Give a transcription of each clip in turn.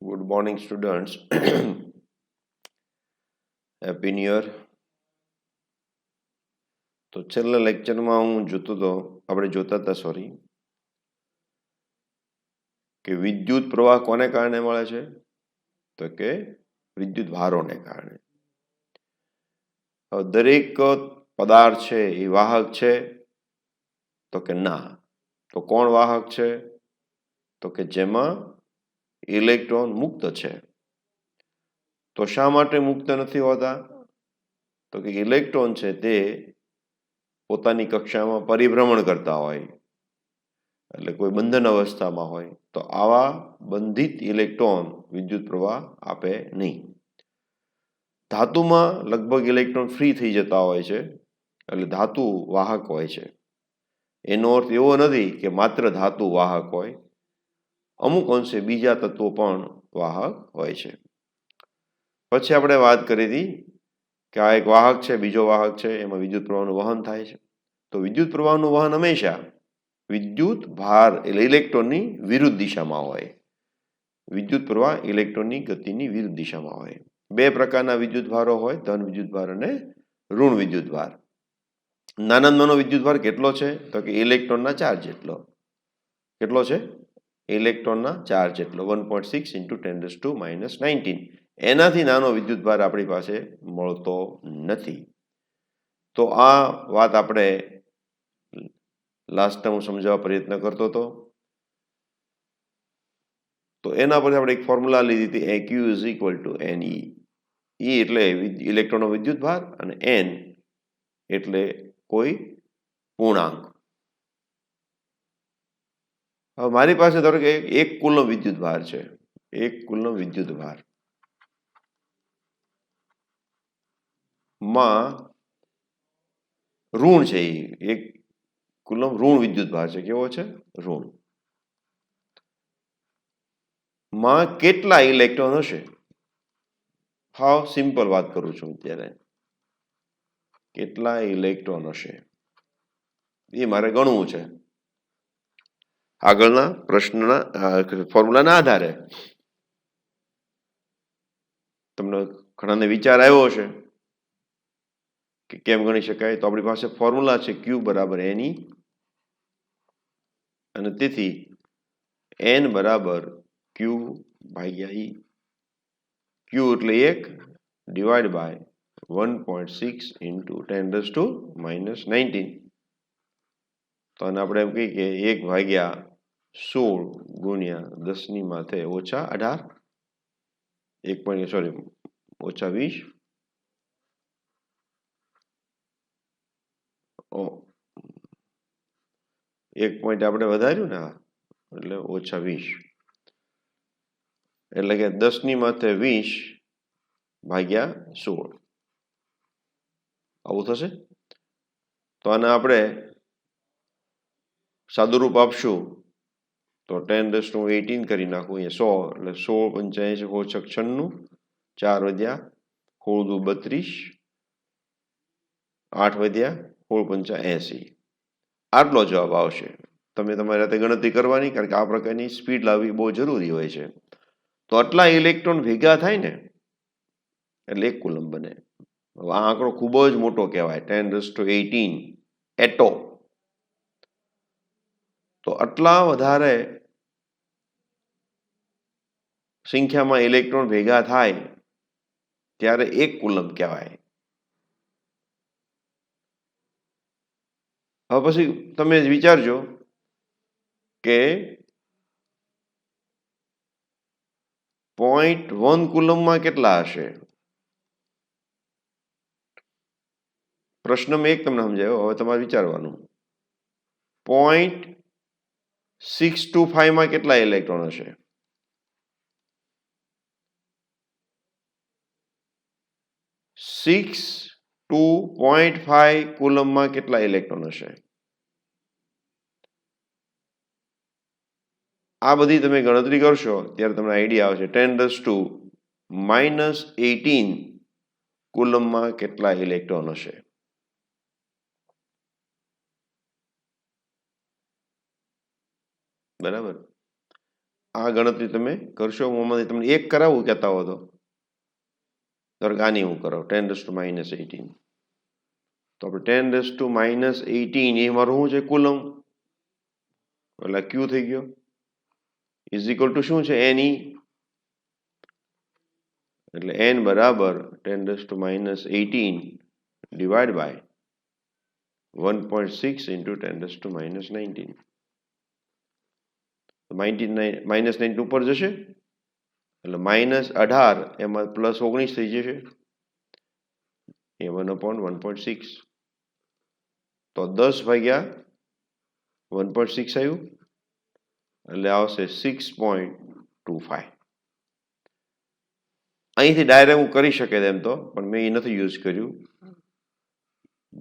Good morning, students. Happy New Year. તો છેલ્લા લેક્ચરમાં હું જોતા હતા કે વિદ્યુત પ્રવાહ કોને કારણે મળે છે? તો કે વિદ્યુત ભારોને કારણે. દરેક પદાર્થ છે એ વાહક છે? તો કે ના. તો કોણ વાહક છે? તો કે જેમાં ઇલેક્ટ્રોન મુક્ત છે. તો શા માટે મુક્ત નથી હોતા? તો કે ઇલેક્ટ્રોન છે તે પોતાની કક્ષામાં પરિભ્રમણ કરતા હોય, એટલે કોઈ બંધન અવસ્થામાં હોય તો આવા બંધિત ઇલેક્ટ્રોન વિદ્યુત પ્રવાહ આપે નહીં. ધાતુમાં લગભગ ઇલેક્ટ્રોન ફ્રી થઈ જતા હોય છે, એટલે ધાતુ વાહક હોય છે. એનો અર્થ એવો નથી કે માત્ર ધાતુ વાહક હોય, અમુક અંશે બીજા તત્વો પણ વાહક હોય છે. પછી આપણે વાત કરી હતી કે આ એક વાહક છે, બીજો વાહક છે, એમાં વિદ્યુત પ્રવાહનું વહન થાય છે. તો વિદ્યુત પ્રવાહનું વહન હંમેશા વિદ્યુત ભાર એટલે ઇલેક્ટ્રોનની વિરુદ્ધ દિશામાં હોય. વિદ્યુત પ્રવાહ ઇલેક્ટ્રોનની ગતિની વિરુદ્ધ દિશામાં હોય. બે પ્રકારના વિદ્યુત ભારો હોય, ધન વિદ્યુત ભાર અને ઋણ વિદ્યુત ભાર. નાનામાં નાનો વિદ્યુત ભાર કેટલો છે? તો કે ઇલેક્ટ્રોનના ચાર્જ જેટલો. કેટલો છે? ઇલેક્ટ્રોનના ચાર્જ જેટલો, 1.6 × 10⁻⁹. એનાથી નાનો વિદ્યુત ભાર આપણી પાસે મળતો નથી. તો આ વાત આપણે લાસ્ટ ટાઈમ હું સમજાવવા પ્રયત્ન કરતો હતો. તો એના પરથી આપણે એક ફોર્મ્યુલા લીધી હતી, AQ = NE. E એટલે ઇલેક્ટ્રોનનો વિદ્યુત ભાર અને N એટલે કોઈ પૂર્ણાંક. હવે મારી પાસે ધારો કે 1 કુલમ વિદ્યુત ભાર છે. 1 કુલમ વિદ્યુત ભાર માં ઋણ છે. 1 કુલમ ઋણ વિદ્યુત ભાર છે. કેવો છે? ઋણ. માં કેટલા ઇલેક્ટ્રોન હશે? હાવ સિમ્પલ વાત કરું છું અત્યારે. કેટલા ઇલેક્ટ્રોન હશે એ મારે ગણવું છે આગળના પ્રશ્નના ફોર્મ્યુલાના આધારે. તમને ઘણાને વિચાર આવ્યો હશે કે કેમ ગણી શકાય. તો આપણી પાસે ફોર્મ્યુલા છે Q = NE, અને તેથી N = Q/E. Q એટલે 1 / 1.6 × 10⁻⁹. તો આને આપણે એમ કહીએ કે 1/16 × 10⁻⁸. -20. એક પોઈન્ટ આપણે વધાર્યું ને, એટલે -20. એટલે કે 10⁻20/16 આવું થશે. તો આને આપણે સાદુરૂપ આપશું તો 10⁻18 કરી નાખું. અહીંયા 100 એટલે 16 × 95 4 વધ્યા 16 × 32 8 વધ્યા 16 × 80. આટલો જવાબ આવશે. તમે તમારી રીતે ગણતરી કરવાની, કારણ કે આ પ્રકારની સ્પીડ લાવવી બહુ જરૂરી હોય છે. તો આટલા ઇલેક્ટ્રોન ભેગા થાય ને એટલે 1 કુલમ બને. આ આંકડો ખૂબ જ મોટો કહેવાય, 10⁻18 એટો. તો આટલા વધારે સંખ્યામાં ઇલેક્ટ્રોન ભેગા થાય ત્યારે 1 કુલમ કહેવાય. હવે પછી તમે વિચારજો કે 0.1 કુલમમાં કેટલા હશે? પ્રશ્ન મેં એક તમને સમજાવ્યો, હવે તમારે વિચારવાનું. 0.625 માં કેટલા ઇલેક્ટ્રોન હશે? 6 to 0.5 કુલમમાં કેટલા ઇલેક્ટ્રોન હશે? આ બધી તમે ગણતરી કરશો ત્યારે તમને આઈડિયા આવશે. 10⁻18 કુલમમાં કેટલા ઇલેક્ટ્રોન હશે? બરાબર. આ ગણતરી તમે કરશો. હું આમાંથી તમને એક કરાવું કહેતા હો તો આની હું કરો 10⁻18. તો આપણે 10⁻18 એ મારું શું છે કુલમ, એટલે ક્યુ થઈ ગયો, ઇઝ ઇક્વલ ટુ શું છે એન ઈ, એટલે n બરાબર 10⁻18 ડિવાઈડ બાય 1.6 ઇન્ટુ 10⁻19. -19 ઉપર જશે એટલે -18 એમાં +19 થઈ જશે એ 1/1.6. તો 10 ભાગ્યા 1.6 આવ્યું એટલે આવશે 6.25. અહીંથી ડાયરેક્ટ હું કરી શકે એમ તો, પણ મેં એ નથી યુઝ કર્યું.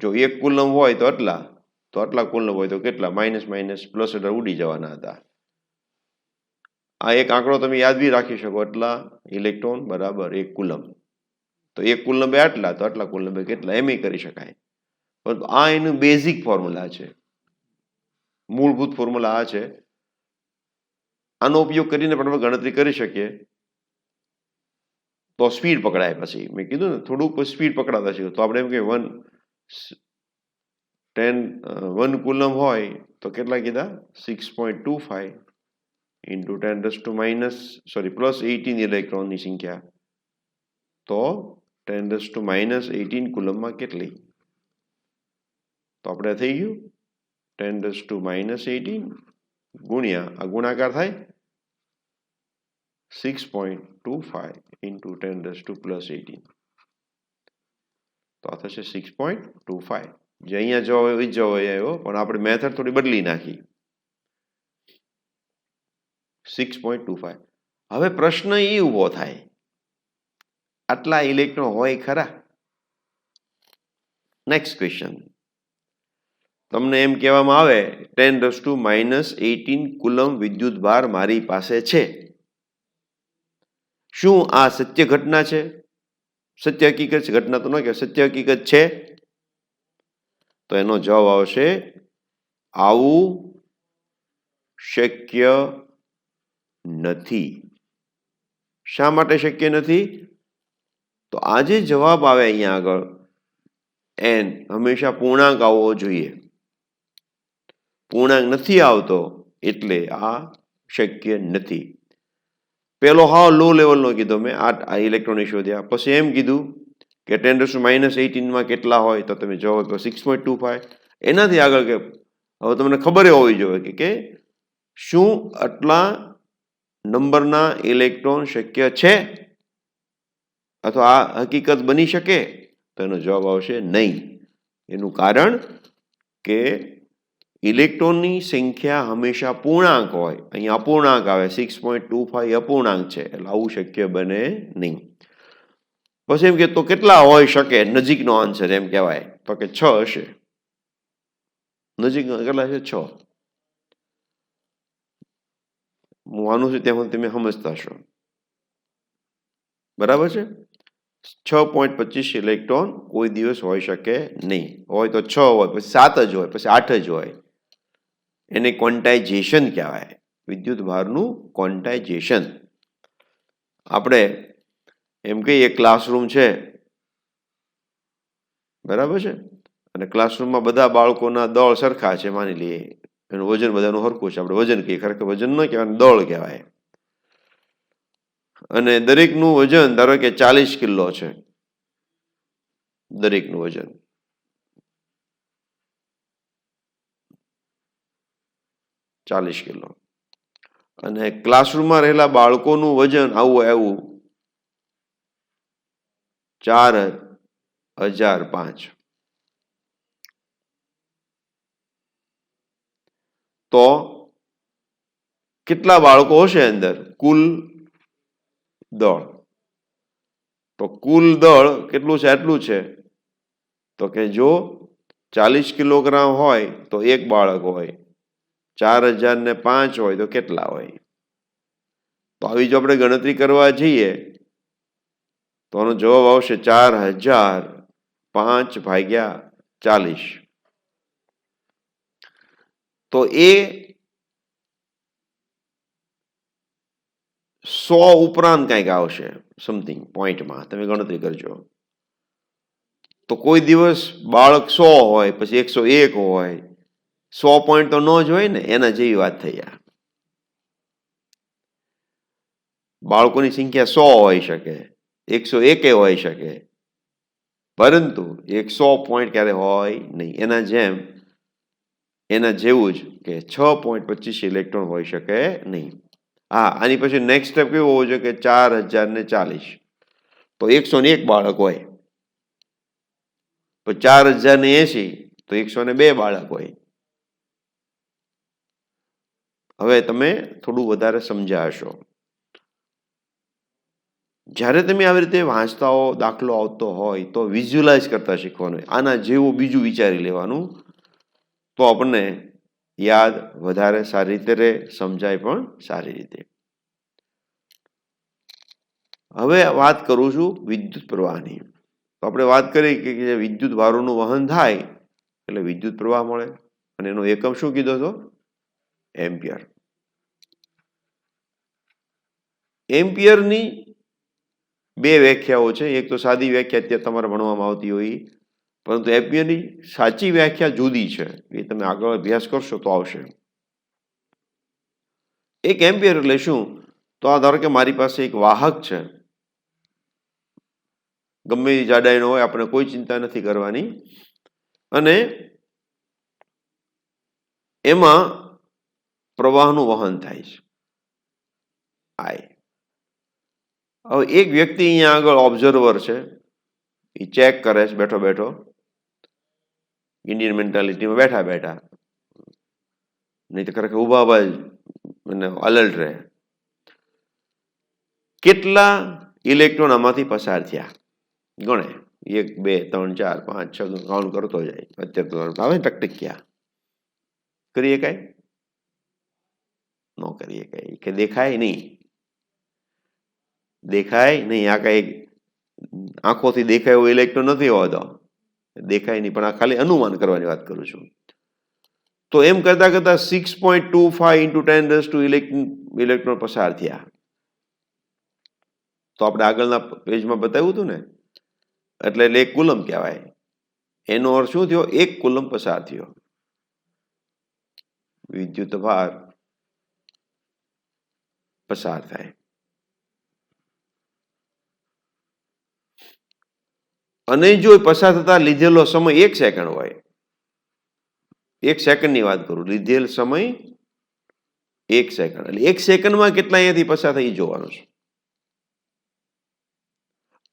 જો એક કુલમ હોય તો આટલા કુલમ હોય તો કેટલા, માઇનસ +18 ઉડી જવાના હતા. આ એક આંકડો તમે યાદ બી રાખી શકો, એટલા ઇલેક્ટ્રોન બરાબર એક કુલમ. તો એક કુલમ બે આટલા, તો આટલા કુલમ બે કેટલા, એમ કરી શકાય. પરંતુ આ એનું બેઝિક ફોર્મ્યુલા છે, મૂળભૂત ફોર્મ્યુલા આ છે. આનો ઉપયોગ કરીને પણ આપણે ગણતરી કરી શકીએ. તો સ્પીડ પકડાય. પછી મેં કીધું ને થોડુંક સ્પીડ પકડાતા છે. તો આપણે એમ કે 1 કુલમ હોય તો કેટલા કીધા, 6.25 ઇન્ટુ +18 ઇલેક્ટ્રોનની સંખ્યા. તો 10⁻18 કુલમમાં કેટલી, તો આપણે થઈ ગયું 10⁻18 ગુણ્યા આ ગુણાકાર થાય 6.25 ઇન્ટુ 10⁻18. તો આ થશે 6.25. જે અહીંયા જવાબ આવ્યો એ જવાબ આવ્યો, પણ આપણે મેથડ થોડી બદલી નાખી. 6.25. હવે પ્રશ્ન એ ઊભો થાય, આટલા ઇલેક્ટ્રોન હોય ખરા? નેક્સ્ટ ક્વેશ્ચન, તમને એમ કહેવામાં આવે 10⁻18 કુલમ વિદ્યુત ભાર મારી પાસે છે. શું આ સત્ય ઘટના છે? સત્ય હકીકત છે, ઘટના તો ન કહેવાય, સત્ય હકીકત છે? તો એનો જવાબ આવશે આવું શક્ય નથી. શા માટે શક્ય નથી? તો આ જે જવાબ આવે અહીંયા આગળ n હંમેશા પૂર્ણાંક આવવો જોઈએ. પૂર્ણાંક નથી આવતો એટલે આ શક્ય નથી. પેલો હાવ લો લેવલનો કીધો મેં, આ ઇલેક્ટ્રોન શોધ્યા. પછી એમ કીધું કે 10⁻18 કેટલા હોય, તો તમે જવાબ 6.25. એનાથી આગળ કે હવે તમને ખબર હોવી જોઈએ કે શું આટલા નંબરના ઇલેક્ટ્રોન શક્ય છે અથવા આ હકીકત બની શકે? તો એનો જવાબ આવશે નહીં. એનું કારણ કે ઇલેક્ટ્રોનની સંખ્યા હંમેશા પૂર્ણાંક હોય, અહીંયા અપૂર્ણાંક આવે, 6.25 અપૂર્ણાંક છે, એટલે આવું શક્ય બને નહીં. પછી એમ કે તો કેટલા હોઈ શકે? નજીકનો આન્સર એમ કહેવાય તો કે 6 હશે. નજીક કેટલા છે? 6. હું માનું છું ત્યાં તમે સમજતા હશો. બરાબર છે? 6.25 ઇલેક્ટ્રોન કોઈ દિવસ હોઈ શકે નહીં. હોય તો 6 હોય, પછી 7 જ હોય, પછી 8 જ હોય. એને ક્વોન્ટાઇઝેશન કહેવાય, વિદ્યુત ભારનું ક્વોન્ટાઇઝેશન. આપણે એમ કહીએ ક્લાસરૂમ છે, બરાબર છે, અને ક્લાસરૂમમાં બધા બાળકોના દળ સરખા છે માની લઈએ, એનું વજન બધાનું સરખું છે. આપણે વજન કહીએ, ખરેખર વજન ન કહેવાય, દળ કહેવાય. અને દરેકનું વજન ધારો કે 40 કિલો છે, દરેકનું વજન. કિલો. અને ક્લાસરૂમમાં રહેલા બાળકોનું વજન આવું 4005. તો કેટલા બાળકો હશે અંદર? કુલ દળ. તો કુલ દળ કેટલું છે? આટલું છે. તો કે જો 40 કિલોગ્રામ હોય તો એક બાળક હોય, 4005 હોય તો કેટલા હોય? તો આવી જો આપણે ગણતરી કરવા જઈએ તો આનો જવાબ આવશે 4005/40. તો એ 100 ઉપરાંત કંઈક આવશે સમથિંગ પોઈન્ટમાં, તમે ગણતરી કરજો. તો કોઈ દિવસ બાળક 100 હોય, પછી 101 હોય, 100 પોઈન્ટ તો ન જ હોય ને, એના જેવી વાત થઈ. આ બાળકોની સંખ્યા 100 હોઈ શકે, 101 હોઈ શકે, પરંતુ 100 પોઈન્ટ ક્યારે હોય નહીં. એના જેવું જ કે 6.25 ઇલેક્ટ્રોન હોઈ શકે નહીં. હા, આની પછી નેક્સ્ટ સ્ટેપ કેવું હોવું જોઈએ કે 4040. તો 101 બાળક હોય, તો 4080 તો 102 બાળક હોય. હવે તમે થોડું વધારે સમજ્યા હશો. જ્યારે તમે આવી રીતે વાંચતા હો, દાખલો આવતો હોય તો વિઝ્યુઅલાઇઝ કરતા શીખવાનું. આના જેવું બીજું વિચારી લેવાનું, તો આપણને યાદ વધારે સારી રીતે રહે, સમજાય પણ સારી રીતે. હવે વાત કરું છું વિદ્યુત પ્રવાહની. તો આપણે વાત કરી કે વિદ્યુત ભારોનું વહન થાય એટલે વિદ્યુત પ્રવાહ મળે, અને એનો એકમ શું કીધો હતો? એમ્પિયર. એમ્પિયરની બે વ્યાખ્યાઓ છે. એક તો સાદી વ્યાખ્યા અત્યારે તમારે ભણવામાં આવતી હોય, પરંતુ એમ્પિયરની સાચી વ્યાખ્યા જુદી છે. એ તમે આગળ અભ્યાસ કરશો તો આવશે. એક એમ્પિયર એટલે શું? તો આ ધારો કે મારી પાસે એક વાહક છે, ગમે એ જાડાઈનો હોય, આપણે કોઈ ચિંતા નથી કરવાની, અને એમાં પ્રવાહનું વહન થાય છે, આઈ. હવે એક વ્યક્તિ અહીંયા આગળ ઓબ્ઝર્વર છે, એ ચેક કરે છે બેઠો બેઠો, ઇન્ડિયન મેન્ટાલિટીમાં બેઠા બેઠા, નહીં તો ખરેખર ઊભા ઊભા અને અલર્ટ રહે. કેટલા ઇલેક્ટ્રોન આમાંથી પસાર થયા ગણે, 1 2 3 4 5 6 કાઉન્ટ કરતો જાય. અત્યારે તો આવે ટકટક્યા. કરીએ કાંઈ ન કરીએ, કાંઈ કે દેખાય નહીં, દેખાય નહીં. આ કઈ આંખોથી દેખાય એવો ઇલેક્ટ્રોન નથી હોતો, દેખાય નહીં, પણ આ ખાલી અનુમાન કરવાની વાત કરું છું. તો એમ કરતા કરતા 6.25 × 10⁻² ઇલેક્ટ્રોન પસાર થયા. તો આપણે આગળના પેજમાં બતાવ્યું હતું ને, એટલે 1 કુલમ કહેવાય. એનો અર્થ શું થયો? 1 કુલમ પસાર થયો વિદ્યુત ભાર પસાર થાય. અને જો પસાર થતા લીધેલો સમય 1 સેકન્ડ હોય, 1 સેકન્ડની વાત કરું, લીધેલ સમય 1 સેકન્ડ, એટલે 1 સેકન્ડમાં કેટલા અહીંયાથી પસાર થઈ જોવાનું છે.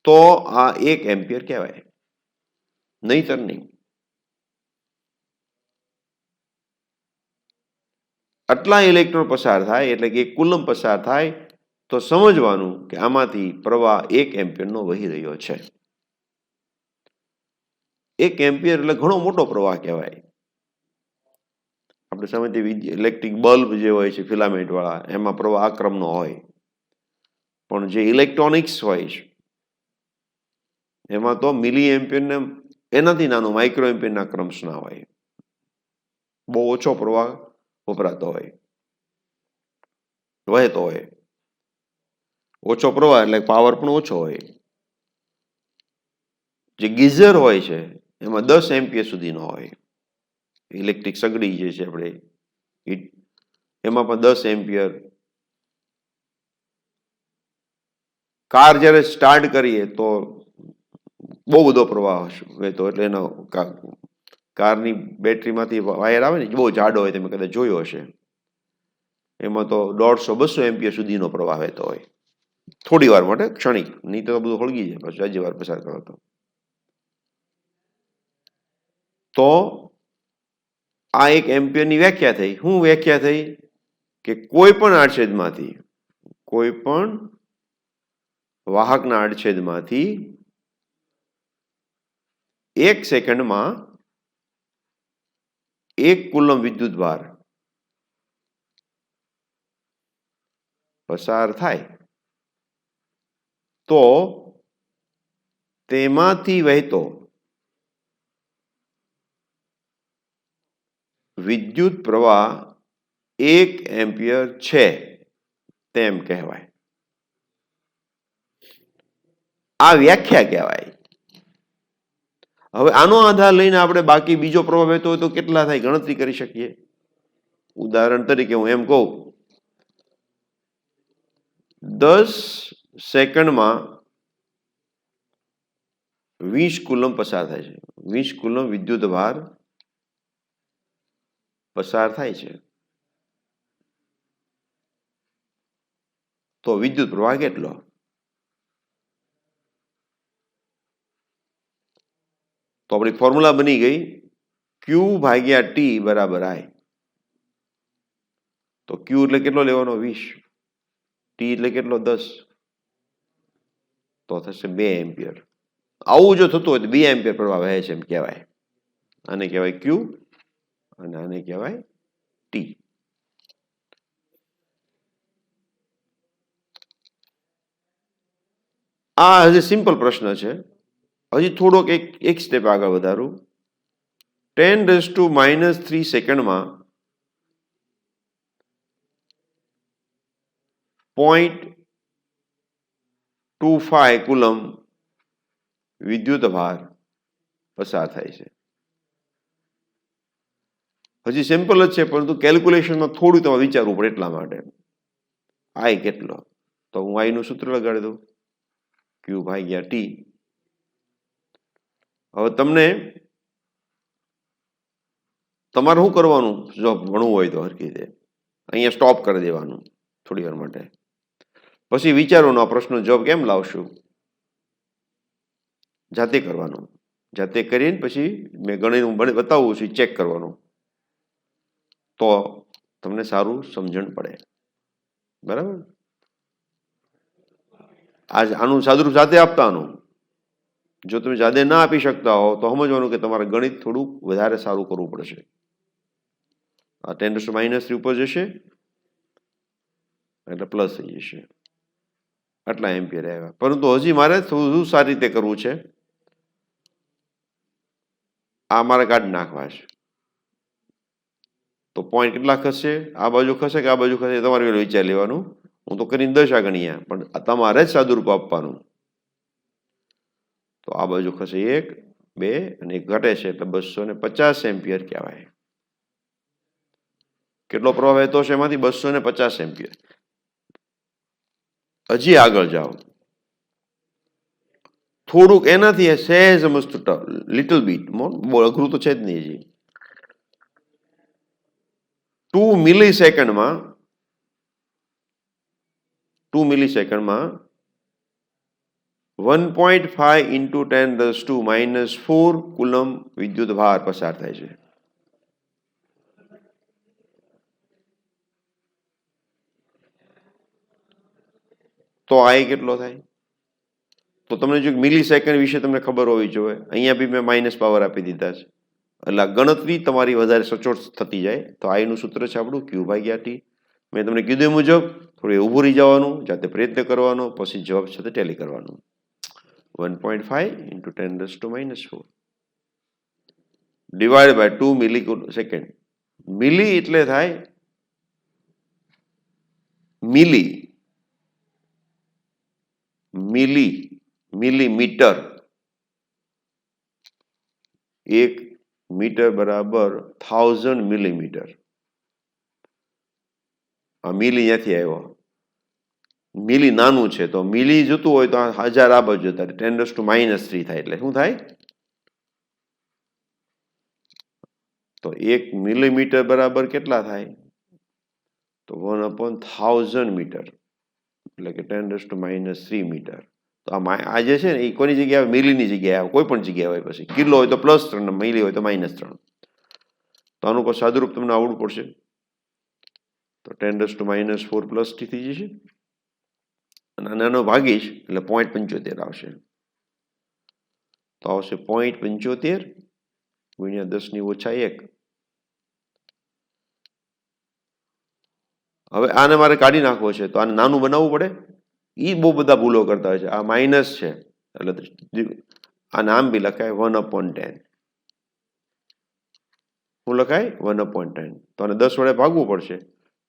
તો આ 1 એમ્પિયર કહેવાય, નહીતર નહીં. આટલા ઇલેક્ટ્રોન પસાર થાય એટલે કે 1 કુલમ પસાર થાય, તો સમજવાનું કે આમાંથી પ્રવાહ 1 એમ્પિયરનો વહી રહ્યો છે. 1 એમ્પિયર એટલે ઘણો મોટો પ્રવાહ કહેવાય. આપણે સમજ્યે ઇલેક્ટ્રિક બલ્બ જે હોય છે ફિલામેન્ટ વાળા, એમાં પ્રવાહ આ ક્રમનો હોય, પણ જે ઇલેક્ટ્રોનિક્સ હોય છે એમાં તો મિલી એમ્પિયરને એનાથી નાનું માઇક્રો એમ્પિયરના ક્રમ્સના હોય. બહુ ઓછો પ્રવાહ વપરાતો હોય, વહેતો હોય. ઓછો પ્રવાહ એટલે પાવર પણ ઓછો હોય. જે ગીઝર હોય છે એમાં 10 એમ્પિયર સુધીનો હોય. ઇલેક્ટ્રિક સગડી જે છે આપણે, એમાં પણ 10 એમ્પિયર. કાર જ્યારે સ્ટાર્ટ કરીએ તો બહુ બધો પ્રવાહ વહેતો, એટલે એનો કારની બેટરીમાંથી વાયર આવે ને, બહુ જાડો હોય, તમે કદાચ જોયો હશે. એમાં તો 150-200 એમ્પિયર સુધીનો પ્રવાહ વહેતો હોય, થોડી વાર માટે, ક્ષણિક. નહીં તો બધું સળગી જાય પછી હજી વાર પસાર કરો તો. આ 1 એમ્પિયરની વ્યાખ્યા થઈ. શું વ્યાખ્યા થઈ? કે કોઈ પણ આડછેદમાંથી, કોઈ પણ વાહકના આડછેદમાંથી 1 સેકન્ડમાં 1 કુલમ વિદ્યુત ભાર પસાર થાય, તો તેમાંથી વહેતો વિદ્યુત પ્રવાહ 1 એમ્પિયર છે તેમ કહેવાય. આ વ્યાખ્યા કહેવાય. હવે આનો આધાર લઈને આપણે બાકી બીજો પ્રવાહ વહેતો હોય તો કેટલા થાય ગણતરી કરી શકીએ. ઉદાહરણ તરીકે હું એમ કહું 10 સેકન્ડમાં 20 કુલમ પસાર થાય છે. 20 કુલમ વિદ્યુત ભાર પસાર થાય છે. તો વિદ્યુત પ્રવાહ કેટલો? તો આપણી ફોર્મ્યુલા બની ગઈ Q ભાગ્યા T બરાબર I. તો Q એટલે કેટલો લેવાનો? 20. T એટલે કેટલો? 10. તો થશે 2 એમ્પિયર. આવું જો થતું હોય તો 2 એમ્પિયર પ્રવાહ વહે છે એમ કહેવાય. આને કહેવાય Q અને આને કહેવાય T. આ હજી સિમ્પલ પ્રશ્ન છે. હજી થોડોક એક સ્ટેપ આગળ વધારું. 10⁻³ સેકન્ડમાં 0.25 કુલમ વિદ્યુત ભાર પસાર થાય છે. હજી સિમ્પલ જ છે, પરંતુ કેલ્ક્યુલેશનમાં થોડું તમારે વિચારવું પડે એટલા માટે. I કેટલો? તો હું I નું સૂત્ર લગાડી દઉં Q ભાગ્યા T. હવે તમને તમારે શું કરવાનું? જો ભણવું હોય તો હરખી રીતે અહીંયા સ્ટોપ કરી દેવાનું થોડી વાર માટે. પછી વિચારવાનું આ પ્રશ્નનો જવાબ કેમ લાવશું. જાતે કરવાનું. જાતે કરીને પછી મેં ગણીને બતાવું છું, ચેક કરવાનું. તો તમને સારું સમજણ પડે. બરાબર? આનું સાદુરૂપ જાતે આપતાનું. જો તમે જાતે ના આપી શકતા હો તો સમજવાનું કે તમારે ગણિત થોડું વધારે સારું કરવું પડશે. આ 10⁻³ ઉપર જશે એટલે પ્લસ થઈ જશે. આટલા એમ્પિયર આવ્યા. પરંતુ હજી મારે થોડું સારી રીતે કરવું છે. આ મારે કાઢી નાખવા છે. તો પોઈન્ટ કેટલા ખસશે? આ બાજુ ખસે કે આ બાજુ ખસે તમારે વિચાર લેવાનું. હું તો કરીને 10 ગણ્યા, પણ તમારે જ સાદુરૂપ આપવાનું. તો આ બાજુ ખસે 1, 2 અને 1 ઘટે છે એટલે 250 એમ્પિયર કહેવાય. કેટલો પ્રવાહ વહેતો છે એમાંથી? 250 એમ્પિયર. હજી આગળ જાઓ. થોડુંક એનાથી સહેજ સમજતું લિટલ બીટ, બહુ અઘરું તો છે જ નહીં. હજી 2 મિલીસેકન્ડમાં 1.5 × 10⁻⁴ કુલમ વિદ્યુત ભાર પસાર થાય છે. તો I કેટલો થાય? તો તમને જો મિલીસેકન્ડ વિશે તમને ખબર હોવી જોઈએ. અહીંયા બી મેં માઇનસ પાવર આપી દીધા છે. એટલે ગણતરી તમારી વધારે સચોટ થતી જાય. તો I નું સૂત્ર છે આપણું Q ભાગ્યા T. મેં તમને કીધું એ મુજબ થોડી ઊભું રહી જવાનું, જાતે પ્રયત્ન કરવાનો, પછી જવાબ સાથે ટેલી કરવાનું. 1.5 × 10⁻⁴ ડિવાઇડ બાય 2 મિલીસેકન્ડ. મિલી એટલે થાય મિલીમીટર. 1 મીટર બરાબર 1000 મિલીમીટર. આ મિલી ત્યાંથી આવ્યો. મિલી નાનું છે તો મિલી જોતું હોય તો 1000 આ બાજુ જતા 10⁻³ થાય. એટલે શું થાય? તો 1 મિલીમીટર બરાબર કેટલા થાય? તો 1/1000 મીટર એટલે કે 10⁻³ મીટર. તો આ જે છે ને એ કોની જગ્યાએ? મિલીની જગ્યાએ આવે. કોઈ પણ જગ્યાએ હોય. પછી કિલો હોય તો +3, મિલી હોય તો -3. તો આનું પર સાદુરૂપ તમને આવડવું પડશે. તો 10⁻⁴ પ્લસ T થઈ જશે અને નાનો ભાગીશ એટલે 0.75 આવશે. તો આવશે 0.75 ગુણ્યા 10⁻⁻1. હવે આને મારે કાઢી નાખવો છે તો આને નાનું બનાવવું પડે. એ બહુ બધા ભૂલો કરતા હોય છે. આ માઇનસ છે એટલે આને આમ બી લખાય 1/10. શું લખાય? 1/10. તો આને 10 વડે ભાગવું પડશે.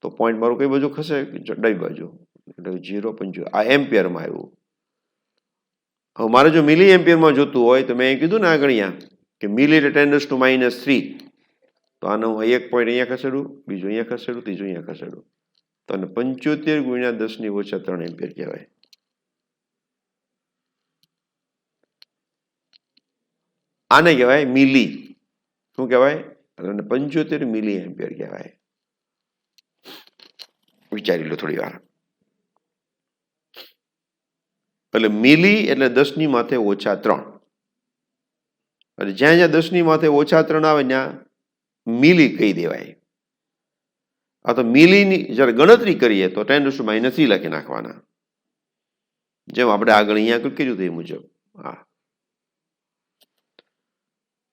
તો પોઈન્ટ મારું કઈ બાજુ ખસે? ડાબી બાજુ. એટલે 0.5. આ એમ્પિયરમાં આવ્યું. હવે મારે જો મિલી એમ્પિયરમાં જોતું હોય તો મેં કીધું ને આગળ અહીંયા કે મિલી એટલે 10⁻³ તો આનો હું 1 પોઈન્ટ અહીંયા ખસેડું, બીજું અહીંયા ખસેડું, ત્રીજું અહીંયા ખસેડું તો આને 75 × 10⁻³ એમ્પિયર કહેવાય. આને કહેવાય મિલી. શું કહેવાય? અને 75 મિલી એમ્પિયર કહેવાય. વિચારી લો થોડી વાર. એટલે મિલી એટલે 10⁻³ એટલે જ્યાં જ્યાં 10⁻³ આવે ત્યાં મિલી કહી દેવાય. આ તો મિલીની જ્યારે ગણતરી કરીએ તો 10⁻³ લખી નાખવાના, જેમ આપણે આગળ અહીંયા કર્યું તે મુજબ. હા,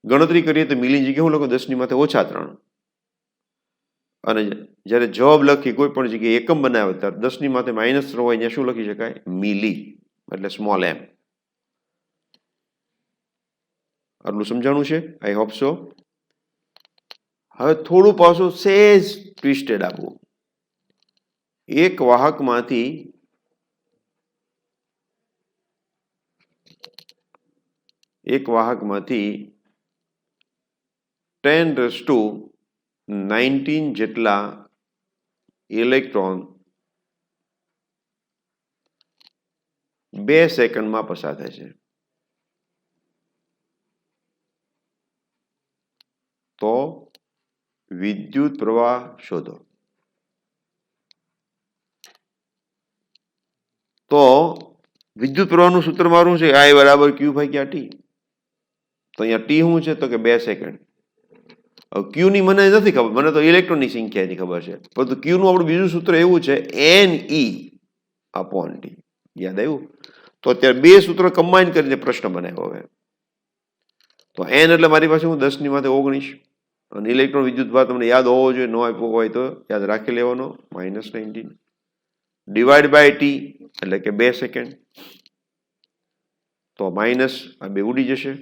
ગણતરી કરીએ તો મિલીની જગ્યાએ હું લખું 10⁻³ અને જ્યારે જવાબ લખી કોઈ પણ જગ્યાએ એકમ બનાવે ત્યારે 10⁻³ હોય ત્યાં શું લખી શકાય? મિલી એટલે સ્મોલ એમ. આટલું સમજાણું છે? I hope so. હવે થોડું પાછું સેજ ટ્વિસ્ટેડ આપવું. એક વાહકમાંથી એક વાહકમાંથી 10⁻19 જેટલા ઇલેક્ટ્રોન 2 સેકન્ડમાં પસાર થાય છે. તો વિદ્યુત પ્રવાહ શોધો. તો વિદ્યુત પ્રવાહનું સૂત્ર મારું છે I = Q/T. તો અહીંયા ટી શું છે? તો કે 2 સેકન્ડ. હવે ક્યુ ની મને નથી ખબર, મને તો ઇલેક્ટ્રોનની સંખ્યાની ખબર છે, પરંતુ ક્યુ નું આપણું બીજું સૂત્ર એવું છે NE/T. યાદ આવ્યું? તો અત્યારે બે સૂત્રો કમ્બાઈન કરીને પ્રશ્ન બનાવ્યો. હવે તો n એટલે મારી પાસે હું 10⁻19 અને ઇલેક્ટ્રોન વિદ્યુત ભાર તમને યાદ હોવો જોઈએ, ન આપ્યો હોય તો યાદ રાખી લેવાનો -19 ડિવાઈડ બાય ટી એટલે કે 2 સેકન્ડ. તો માઇનસ આ બે ઉડી જશે,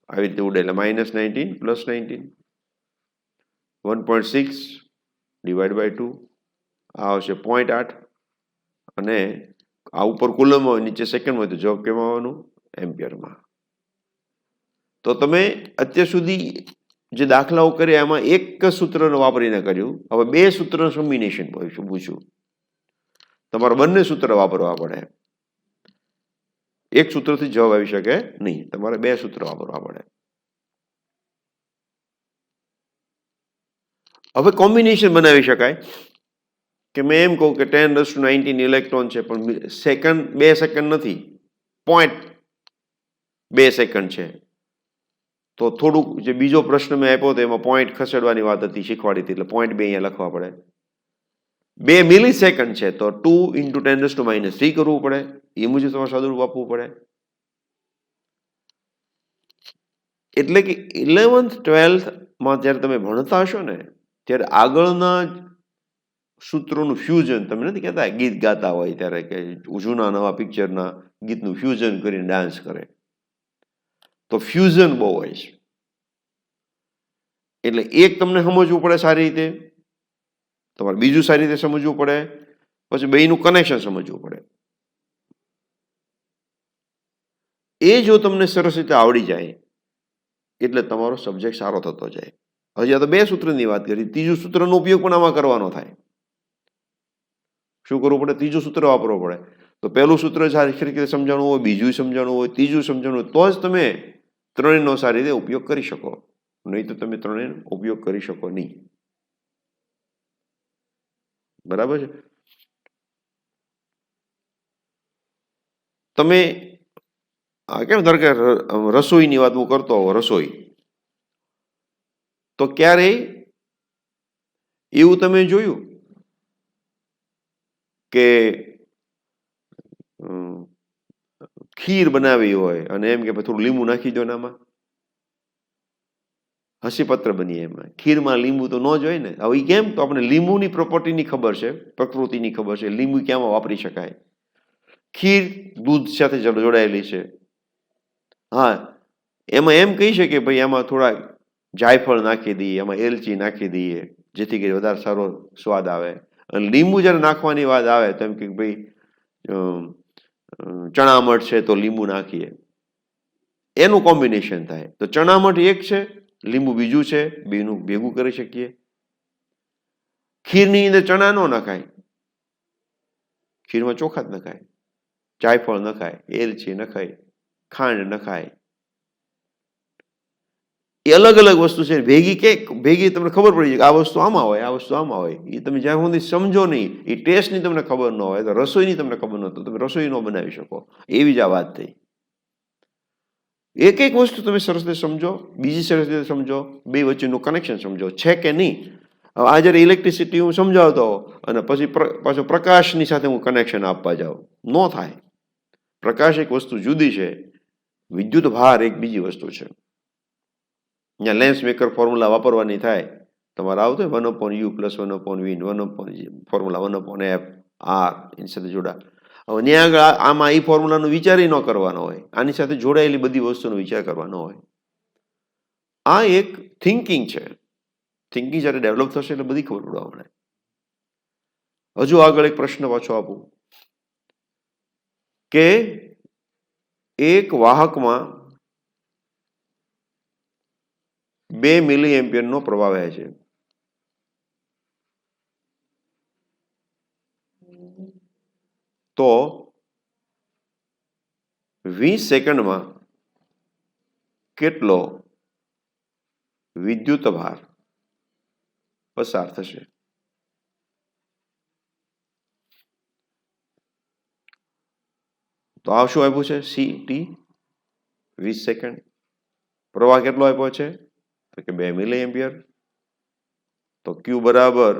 આવી રીતે ઉડે એટલે -19 + 19 1.6 ડિવાઈડ બાય 2 આ આવશે 0.8 અને આ ઉપર કુલમ હોય નીચે સેકન્ડ હોય તો જવાબ કેમાં આવવાનું? એમ્પિયરમાં. તો તમે અત્યાર સુધી જે દાખલાઓ કર્યા એમાં એક જ સૂત્રને વાપરીને કર્યું. હવે બે સૂત્રનું કોમ્બિનેશન પૂછ્યું, તમારે બંને સૂત્ર વાપરવા પડે. એક સૂત્રથી જવાબ આવી શકે નહીં, તમારે બે સૂત્ર વાપરવા પડે. હવે કોમ્બિનેશન બનાવી શકાય કે મેં એમ કહું કે 10⁻19 ઇલેક્ટ્રોન છે પણ સેકન્ડ 2 સેકન્ડ નથી, 0.2 સેકન્ડ છે. તો થોડુંક જે બીજો પ્રશ્ન મેં આપ્યો હતો એમાં પોઈન્ટ ખસેડવાની વાત હતી, શીખવાડી હતી, એટલે 0.2 અહીંયા લખવા પડે. 2 મિલી સેકન્ડ છે તો 2 × 10⁻³ કરવું પડે. એ મુજબ તમારે સાદુરૂપ આપવું પડે. એટલે કે 11th 12th માં જ્યારે તમે ભણતા હશો ને ત્યારે આગળના સૂત્રોનું ફ્યુઝન, તમે નથી કહેતા ગીત ગાતા હોય ત્યારે કે જૂના નવા પિક્ચરના ગીતનું ફ્યુઝન કરીને ડાન્સ કરે, તો ફ્યુઝન બહુ હોય છે. એટલે એક તમને સમજવું પડે સારી રીતે, તમારે બીજું સારી રીતે સમજવું પડે, પછી બેયનું કનેક્શન સમજવું પડે. એ જો તમને સરસ રીતે આવડી જાય એટલે તમારો સબ્જેક્ટ સારો થતો જાય. હજી આ તો બે સૂત્રની વાત કરી, ત્રીજું સૂત્રનો ઉપયોગ પણ આમાં કરવાનો થાય. શું કરવું પડે? ત્રીજું સૂત્ર વાપરવું પડે. તો પહેલું સૂત્ર સારી રીતે સમજાણું હોય, બીજું સમજાણું હોય, ત્રીજું સમજાણું હોય, તો જ તમે ત્રણેયનો સારી રીતે ઉપયોગ કરી શકો. નહીં તો તમે ત્રણેયનો ઉપયોગ કરી શકો નહીં. બરાબર છે? તમે કેમ ધારો કે રસોઈની વાત હું કરતો હોઉં, રસોઈ, તો ક્યારેય એવું તમે જોયું કે ખીર બનાવી હોય અને એમ કે થોડું લીંબુ નાખી દો ને આમાં, હસીપત્ર બની એમાં, ખીરમાં લીંબુ તો ન જ હોય ને. હવે કેમ? તો આપણે લીંબુની પ્રોપર્ટીની ખબર છે, પ્રકૃતિની ખબર છે, લીંબુ ક્યાંમાં વાપરી શકાય. ખીર દૂધ સાથે જોડાયેલી છે. હા, એમાં એમ કહી શકીએ ભાઈ આમાં થોડા જાયફળ નાખી દઈએ, એમાં એલચી નાખી દઈએ જેથી કરી વધારે સારો સ્વાદ આવે. અને લીંબુ જ્યારે નાખવાની વાત આવે તો એમ કે ભાઈ ચણામઠ છે તો લીંબુ નાખીએ, એનું કોમ્બિનેશન થાય. તો ચણામઠ એક છે, લીંબુ બીજું છે, બેનું ભેગું કરી શકીએ. ખીરની અંદર ચણા ન નખાય, ખીરમાં ચોખા જ નખાય, જાયફળ નખાય, એલચી નખાય, ખાંડ નખાય. એ અલગ અલગ વસ્તુ છે. ભેગી કે ભેગી તમને ખબર પડી જાય કે આ વસ્તુ આમાં હોય, આ વસ્તુ આમાં હોય. એ તમે જ્યાં સુધી સમજો નહીં, એ ટેસ્ટની તમને ખબર ન હોય, તો રસોઈની તમને ખબર ન હોય, તો તમે રસોઈ ન બનાવી શકો. એવી જ આ વાત થઈ. એક એક વસ્તુ તમે સરસ રીતે સમજો, બીજી સરસ રીતે સમજો, બે વચ્ચેનું કનેક્શન સમજો છે કે નહીં. હવે આ જ્યારે ઇલેક્ટ્રિસિટી હું સમજાવતો અને પછી પાછો પ્રકાશની સાથે હું કનેક્શન આપવા જાઉં, ન થાય. પ્રકાશ એક વસ્તુ જુદી છે, વિદ્યુત ભાર એક બીજી વસ્તુ છે. અહીંયા લેન્સ મેકર ફોર્મ્યુલા વાપરવાની થાય, તમારે આવતો હોય 1/u + 1/v 1/g formula 1/f r એની સાથે જોડા. હવે ત્યાં આગળ આમાં એ ફોર્મ્યુલાનો વિચાર ન કરવાનો હોય, આની સાથે જોડાયેલી બધી વસ્તુનો વિચાર કરવાનો હોય. આ એક થિંકિંગ છે. થિંકિંગ જ્યારે ડેવલપ થશે એટલે બધી ખબર પડવા મળે. હજુ આગળ એક પ્રશ્ન પાછો આપું કે એક વાહકમાં 2 મિલી એમ્પિયરનો પ્રવાહ વહે છે. તો 20 સેકન્ડમાં કેટલો વિદ્યુત ભાર પસાર થશે? તો આ શું આપ્યું છે? CT 20 second. પ્રવાહ કેટલો આપ્યો છે? તો કે 2 મિલી એમ્પિયર. તો Q બરાબર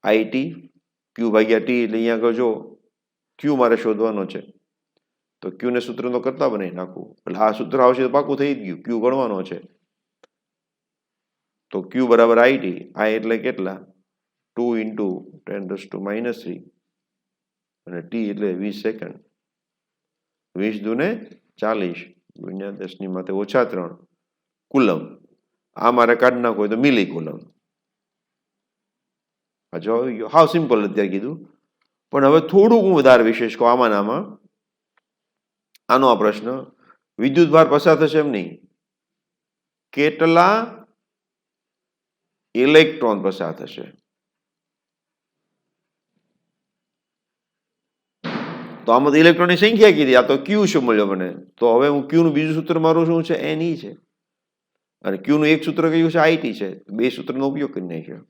IT, Q ભાગ્યા T. એટલે અહીંયા આગળ જો Q મારે શોધવાનો છે, તો Q ને સૂત્રનો કરતા બનાવી નાખવું. એટલે આ સૂત્ર આવશે તો પાકું થઈ જ ગયું. Q ગણવાનો છે. તો Q બરાબર IT. I એટલે કેટલા? 2 × 10⁻³ અને T એટલે 20 સેકન્ડ. 20 દુને 40 ગુણ્યા 10⁻³ કુલમ. આ મારે કાઢી નાખવું હોય તો મિલી કુલમ. આ જવાબ આવી ગયો. હાવ સિમ્પલ અત્યારે કીધું, પણ હવે થોડુંક હું વધારે વિશેષ કહું આમાં. આનો આ પ્રશ્ન વિદ્યુત ભાર પસાર થશે એમ નહીં, કેટલા ઇલેક્ટ્રોન પસાર થશે. તો આમાં ઇલેક્ટ્રોનની સંખ્યા કીધી, આ તો Q શું મળ્યો મને. તો હવે હું Q નું બીજું સૂત્ર મારું શું છે? NE છે. અને Q નું એક સૂત્ર કયું છે? IT છે. બે સૂત્રનો ઉપયોગ કરી નાખ્યો.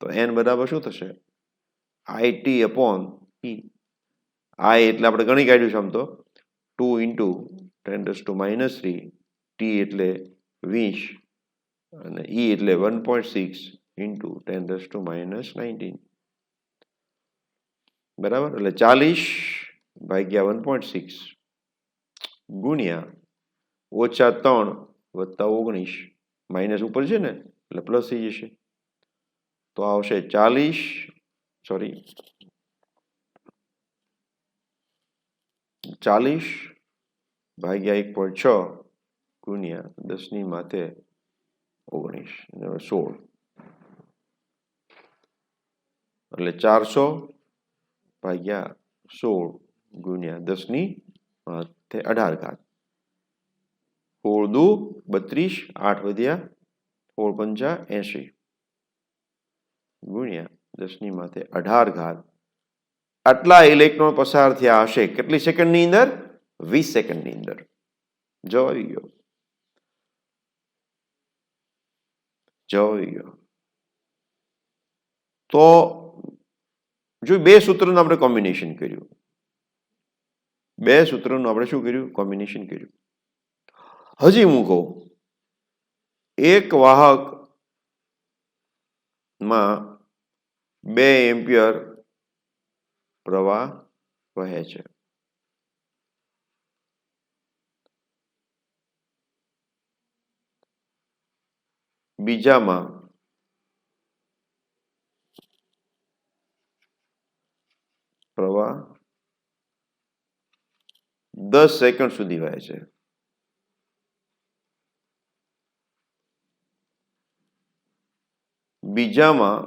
તો N બરાબર શું થશે? IT/E. I એટલે આપણે ગણી કાઢ્યું છે આમ તો 2 × 10⁻³ T એટલે 20 અને E એટલે 1.6 × 10⁻19. બરાબર. એટલે 40/1.6 ગુણ્યા -3 + 19 માઇનસ ઉપર છે ને એટલે પ્લસ થઈ જશે. તો આવશે 40/1.6 ગુણ્યા 10⁻19 16 એટલે 400/16 ગુણ્યા 10⁻18. 16 દુ 32, 8 વધ્યા 16 × 5 80 ગુણ્યા 10⁻18. આટલા ઇલેક્ટ્રોન પસાર થયા હશે કેટલી સેકન્ડની અંદર? 20 સેકન્ડની અંદર. જવાબ આવી ગયો. તો જો બે સૂત્રનું આપણે કોમ્બિનેશન કર્યું. શું કર્યું? કોમ્બિનેશન કર્યું. હજી હું કહું, એક વાહકમાં 2 એમ્પિયર પ્રવાહ વહે છે. બીજામાં પ્રવાહ 10 સેકન્ડ સુધી વહે છે. બીજામાં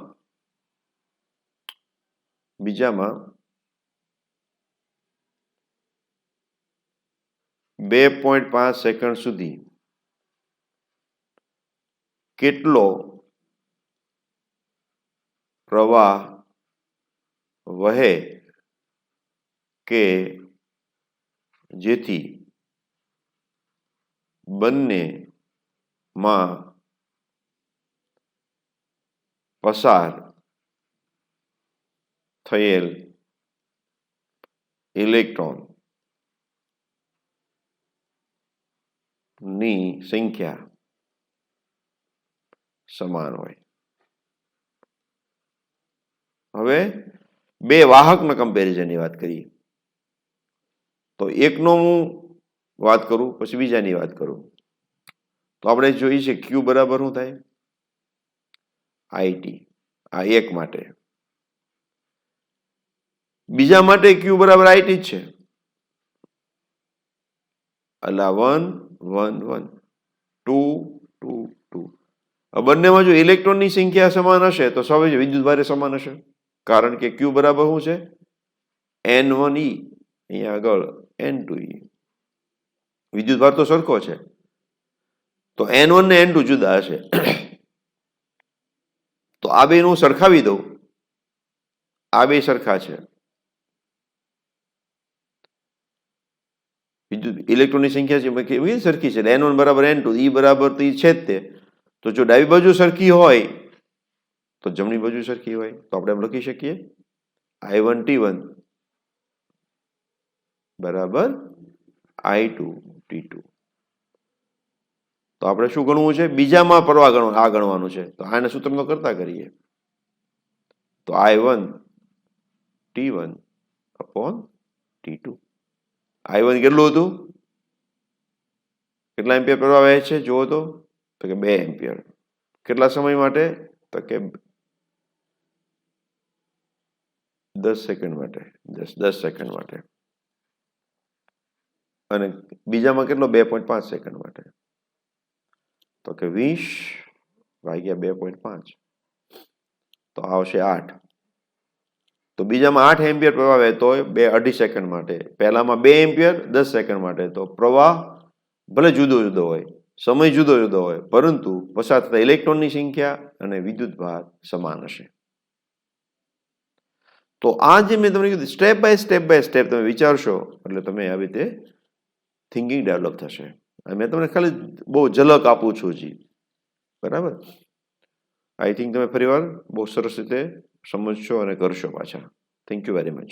2.5 સેકન્ડ સુધી કેટલો પ્રવાહ વહે કે જેથી બંનેમાં પસાર થયેલ ઇલેક્ટ્રોન ની સંખ્યા સમાન હોય. હવે બે વાહકના કમ્પેરિઝનની વાત કરીએ. તો એકનો હું વાત કરું પછી બીજાની વાત કરું. તો આપણે જોઈએ છે ક્યુ બરાબર શું થાય? આઈટી. આ એક માટે. બીજા માટે ક્યુ બરાબર આઈટી જ છે. એટલે 1 1 1 2 2 2. બંનેમાં જો ઇલેક્ટ્રોનની સંખ્યા સમાન હશે તો સ્વાભાવિક વિદ્યુતભારે સમાન હશે. કારણ કે ક્યુ બરાબર શું છે? N1E. અહીંયા આગળ N2E. વિદ્યુતભાર તો સરખો છે. તો N1 ને N2 જુદા હશે. તો આ બે હું સરખાવી દઉં. આ બે સરખા છે. વિદ્યુત ઇલેક્ટ્રોનની સંખ્યા છે સરખી છે. N1 બરાબર N2, E બરાબર તો E છે જ તે. તો જો ડાબી બાજુ સરખી હોય તો જમણી બાજુ સરખી હોય. તો આપણે એમ લખી શકીએ I1 T1 બરાબર I2 T2. તો આપણે શું ગણવું છે? બીજામાં પ્રવાહ આ ગણવાનું છે. તો આને સૂત્રનો કરતા કરીએ. તો I1 T1 upon T2. I1 કેટલું હતું? કેટલા એમ્પિયર પ્રવાહ વહે છે જુઓ તો કે 2 એમ્પિયર. કેટલા સમય માટે? તો કે 10 સેકન્ડ માટે. 10 સેકન્ડ માટે. અને બીજામાં કેટલો? 2.5 સેકન્ડ માટે. તો કે 20 ભાગ્યા 2.5 તો આવશે 8. તો બીજામાં 8 એમ્પિયર પ્રવાહ વહેતો હોય 2.5 સેકન્ડ માટે. પહેલામાં 2 એમ્પિયર 10 સેકન્ડ માટે. તો પ્રવાહ ભલે જુદો જુદો હોય, સમય જુદો જુદો હોય, પરંતુ પસાર થતા ઇલેક્ટ્રોનની સંખ્યા અને વિદ્યુતભાર સમાન હશે. તો આ જે મેં તમને કીધું સ્ટેપ બાય સ્ટેપ તમે વિચારશો એટલે તમે આવી રીતે થિંકિંગ ડેવલપ થશે. મેં તમને ખાલી બહુ ઝલક આપું છું જી. બરાબર. આઈ થિંક તમે ફરીવાર બહુ સરસ રીતે સમજશો અને કરશો પાછા. Thank you very much.